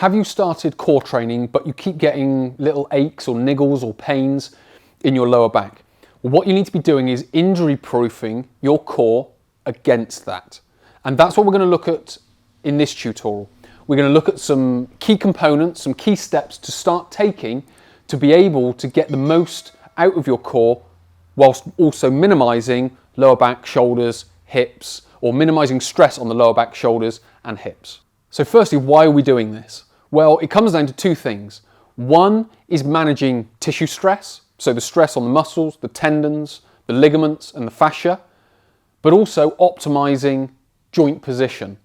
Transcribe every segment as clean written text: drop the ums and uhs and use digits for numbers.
Have you started core training, but you keep getting little aches or niggles or pains in your lower back? Well, what you need to be doing is injury proofing your core against that. And that's what we're going to look at in this tutorial. We're going to look at some key components, some key steps to start taking to be able to get the most out of your core whilst also minimizing lower back, shoulders, hips, or minimizing stress on the lower back, shoulders, and hips. So firstly, why are we doing this? Well, it comes down to two things. One is managing tissue stress, so the stress on the muscles, the tendons, the ligaments, and the fascia, but also optimizing joint position.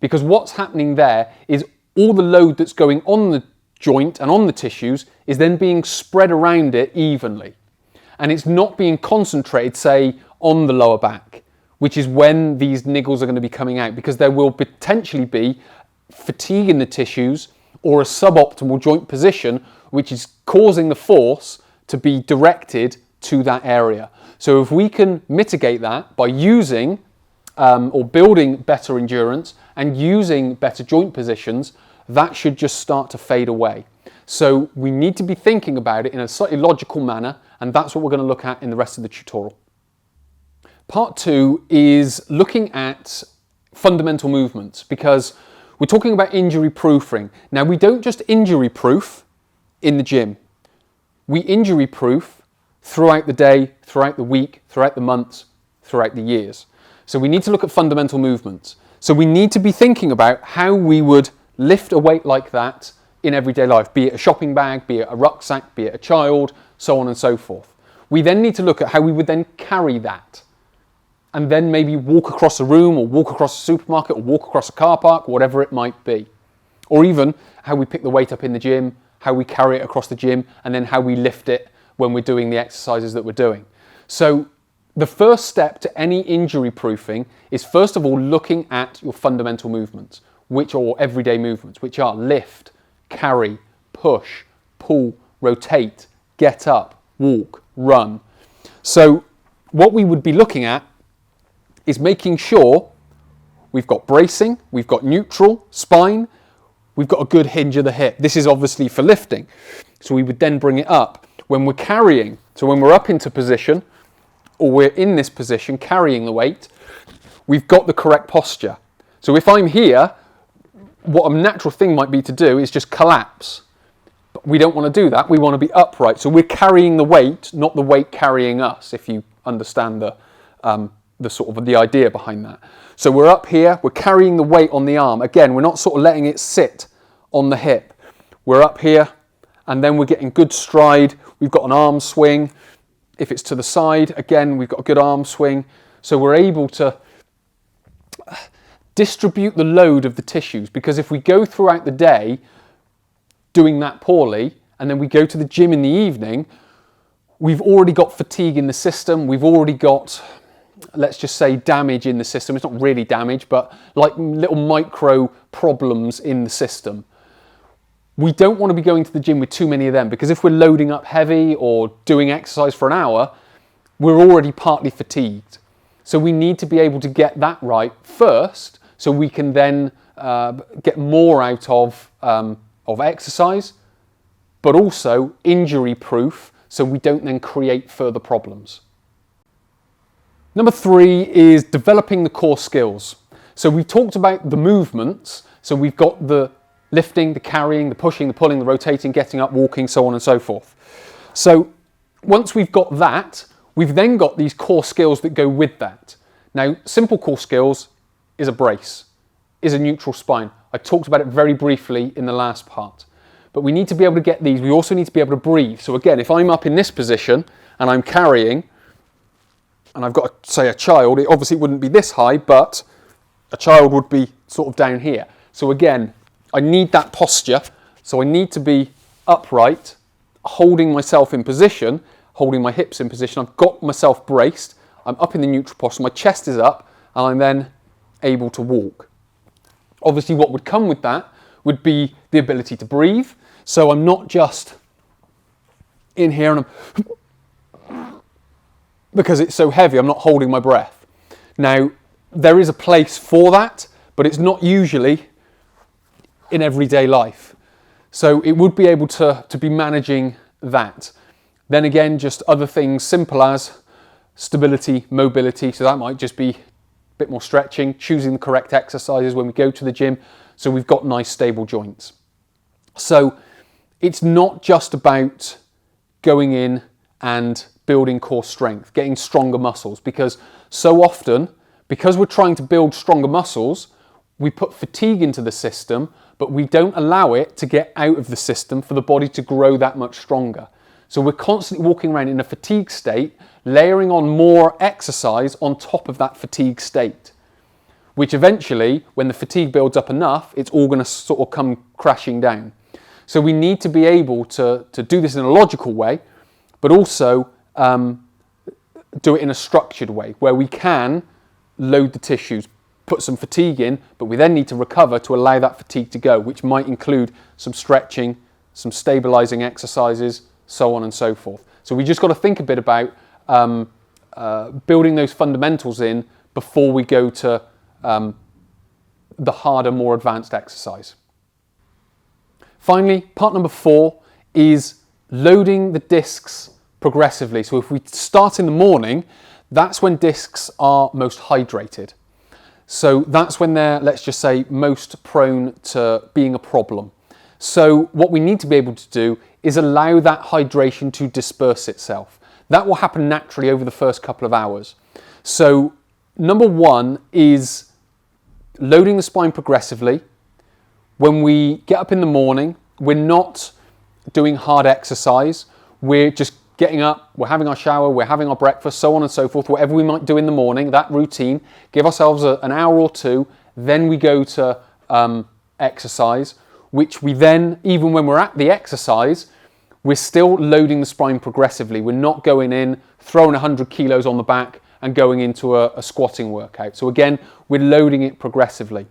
Because what's happening there is all the load that's going on the joint and on the tissues is then being spread around it evenly. And it's not being concentrated, say, on the lower back, which is when these niggles are going to be coming out, because there will potentially be fatigue in the tissues or a suboptimal joint position, which is causing the force to be directed to that area. So if we can mitigate that by using or building better endurance and using better joint positions, that should just start to fade away. So we need to be thinking about it in a slightly logical manner, and that's what we're going to look at in the rest of the tutorial. Part 2 is looking at fundamental movements, because we're talking about injury proofing. Now, we don't just injury proof in the gym. We injury proof throughout the day, throughout the week, throughout the months, throughout the years. So we need to look at fundamental movements. So we need to be thinking about how we would lift a weight like that in everyday life, be it a shopping bag, be it a rucksack, be it a child, so on and so forth. We then need to look at how we would then carry that, and then maybe walk across a room or walk across a supermarket or walk across a car park, whatever it might be. Or even how we pick the weight up in the gym, how we carry it across the gym, and then how we lift it when we're doing the exercises that we're doing. So the first step to any injury proofing is first of all looking at your fundamental movements, which are everyday movements, which are lift, carry, push, pull, rotate, get up, walk, run. So what we would be looking at is making sure we've got bracing, we've got neutral, spine, we've got a good hinge of the hip. This is obviously for lifting. So we would then bring it up. When we're carrying, so when we're up into position, or we're in this position carrying the weight, we've got the correct posture. So if I'm here, what a natural thing might be to do is just collapse. But we don't want to do that. We want to be upright. So we're carrying the weight, not the weight carrying us, if you understand the sort of the idea behind that. So we're up here, we're carrying the weight on the arm. Again, we're not sort of letting it sit on the hip. We're up here, and then we're getting good stride. We've got an arm swing. If it's to the side, again, we've got a good arm swing. So we're able to distribute the load of the tissues, because if we go throughout the day doing that poorly, and then we go to the gym in the evening, we've already got fatigue in the system. We've already got, let's just say, damage in the system. It's not really damage, but like little micro problems in the system. We don't want to be going to the gym with too many of them, because if we're loading up heavy or doing exercise for an hour, we're already partly fatigued. So we need to be able to get that right first, so we can then get more out of exercise, but also injury proof, so we don't then create further problems. Number 3 is developing the core skills. So we've talked about the movements. So we've got the lifting, the carrying, the pushing, the pulling, the rotating, getting up, walking, so on and so forth. So once we've got that, we've then got these core skills that go with that. Now, simple core skills is a brace, is a neutral spine. I talked about it very briefly in the last part. But we need to be able to get these. We also need to be able to breathe. So again, if I'm up in this position and I'm carrying, and I've got, say, a child, it obviously wouldn't be this high, but a child would be sort of down here. So again, I need that posture. So I need to be upright, holding myself in position, holding my hips in position. I've got myself braced. I'm up in the neutral posture. My chest is up, and I'm then able to walk. Obviously, what would come with that would be the ability to breathe. So I'm not just in here and because it's so heavy, I'm not holding my breath. Now, there is a place for that, but it's not usually in everyday life. So it would be able to be managing that. Then again, just other things simple as stability, mobility. So that might just be a bit more stretching, choosing the correct exercises when we go to the gym, so we've got nice stable joints. So it's not just about going in and building core strength, getting stronger muscles, because so often, because we're trying to build stronger muscles, we put fatigue into the system, but we don't allow it to get out of the system for the body to grow that much stronger. So we're constantly walking around in a fatigue state, layering on more exercise on top of that fatigue state, which eventually, when the fatigue builds up enough, it's all going to sort of come crashing down. So we need to be able to do this in a logical way, but also do it in a structured way where we can load the tissues, put some fatigue in, but we then need to recover to allow that fatigue to go, which might include some stretching, some stabilizing exercises, so on and so forth. So we just got to think a bit about building those fundamentals in before we go to the harder, more advanced exercise. Finally, part number 4 is loading the discs progressively. So if we start in the morning, that's when discs are most hydrated. So that's when they're, let's just say, most prone to being a problem. So what we need to be able to do is allow that hydration to disperse itself. That will happen naturally over the first couple of hours. So number 1 is loading the spine progressively. When we get up in the morning, we're not doing hard exercise. We're just getting up, we're having our shower, we're having our breakfast, so on and so forth, whatever we might do in the morning, that routine, give ourselves an hour or two, then we go to exercise, which we then, even when we're at the exercise, we're still loading the spine progressively. We're not going in, throwing 100 kilos on the back and going into a squatting workout. So again, we're loading it progressively.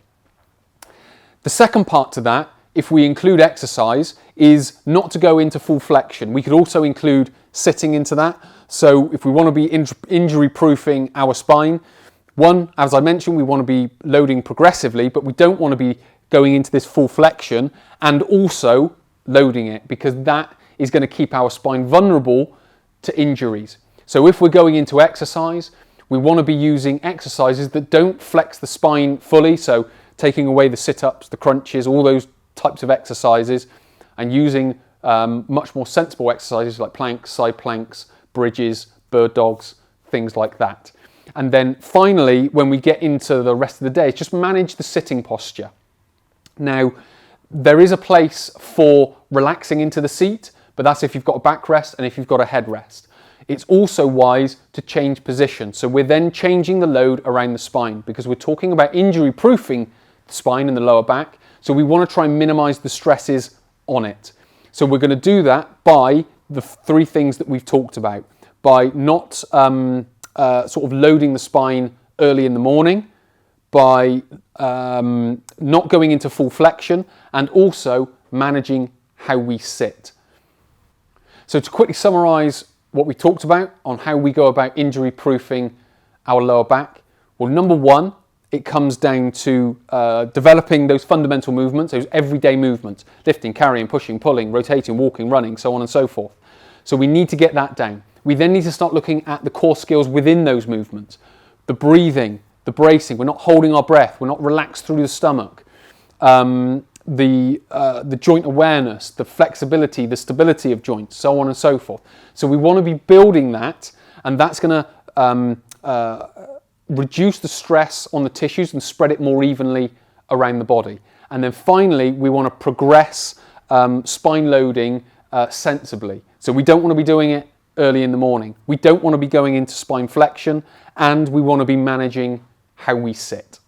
The second part to that, if we include exercise, is not to go into full flexion. We could also include sitting into that. So if we want to be injury proofing our spine, one, as I mentioned, we want to be loading progressively, but we don't want to be going into this full flexion and also loading it, because that is going to keep our spine vulnerable to injuries. So if we're going into exercise, we want to be using exercises that don't flex the spine fully. So taking away the sit-ups, the crunches, all those types of exercises, and using much more sensible exercises like planks, side planks, bridges, bird dogs, things like that. And then finally, when we get into the rest of the day, just manage the sitting posture. Now, there is a place for relaxing into the seat, but that's if you've got a backrest and if you've got a headrest. It's also wise to change position. So we're then changing the load around the spine, because we're talking about injury proofing the spine and the lower back. So we want to try and minimize the stresses on it. So we're going to do that by the 3 things that we've talked about, by not sort of loading the spine early in the morning, by not going into full flexion, and also managing how we sit. So to quickly summarize what we talked about on how we go about injury proofing our lower back, well, number 1, it comes down to developing those fundamental movements, those everyday movements, lifting, carrying, pushing, pulling, rotating, walking, running, so on and so forth. So we need to get that down. We then need to start looking at the core skills within those movements. The breathing, the bracing, we're not holding our breath, we're not relaxed through the stomach. The joint awareness, the flexibility, the stability of joints, so on and so forth. So we want to be building that, and that's going to reduce the stress on the tissues and spread it more evenly around the body. And then finally, we want to progress spine loading sensibly. So we don't want to be doing it early in the morning. We don't want to be going into spine flexion, and we want to be managing how we sit.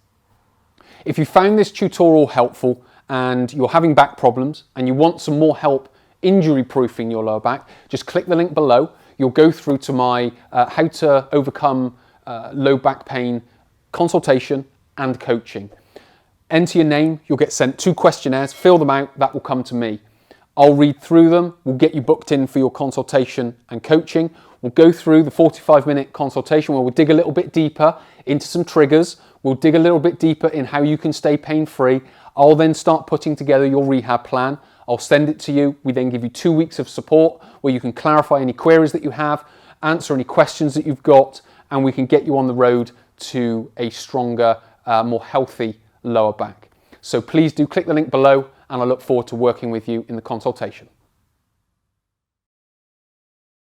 If you found this tutorial helpful and you're having back problems and you want some more help injury proofing your lower back, just click the link below. You'll go through to my how to overcome low back pain consultation and coaching. Enter your name, you'll get sent 2 questionnaires, fill them out, that will come to me. I'll read through them, we'll get you booked in for your consultation and coaching. We'll go through the 45-minute consultation where we'll dig a little bit deeper into some triggers. We'll dig a little bit deeper in how you can stay pain-free. I'll then start putting together your rehab plan. I'll send it to you. We then give you 2 weeks of support where you can clarify any queries that you have, answer any questions that you've got, and we can get you on the road to a stronger, more healthy lower back. So please do click the link below, and I look forward to working with you in the consultation.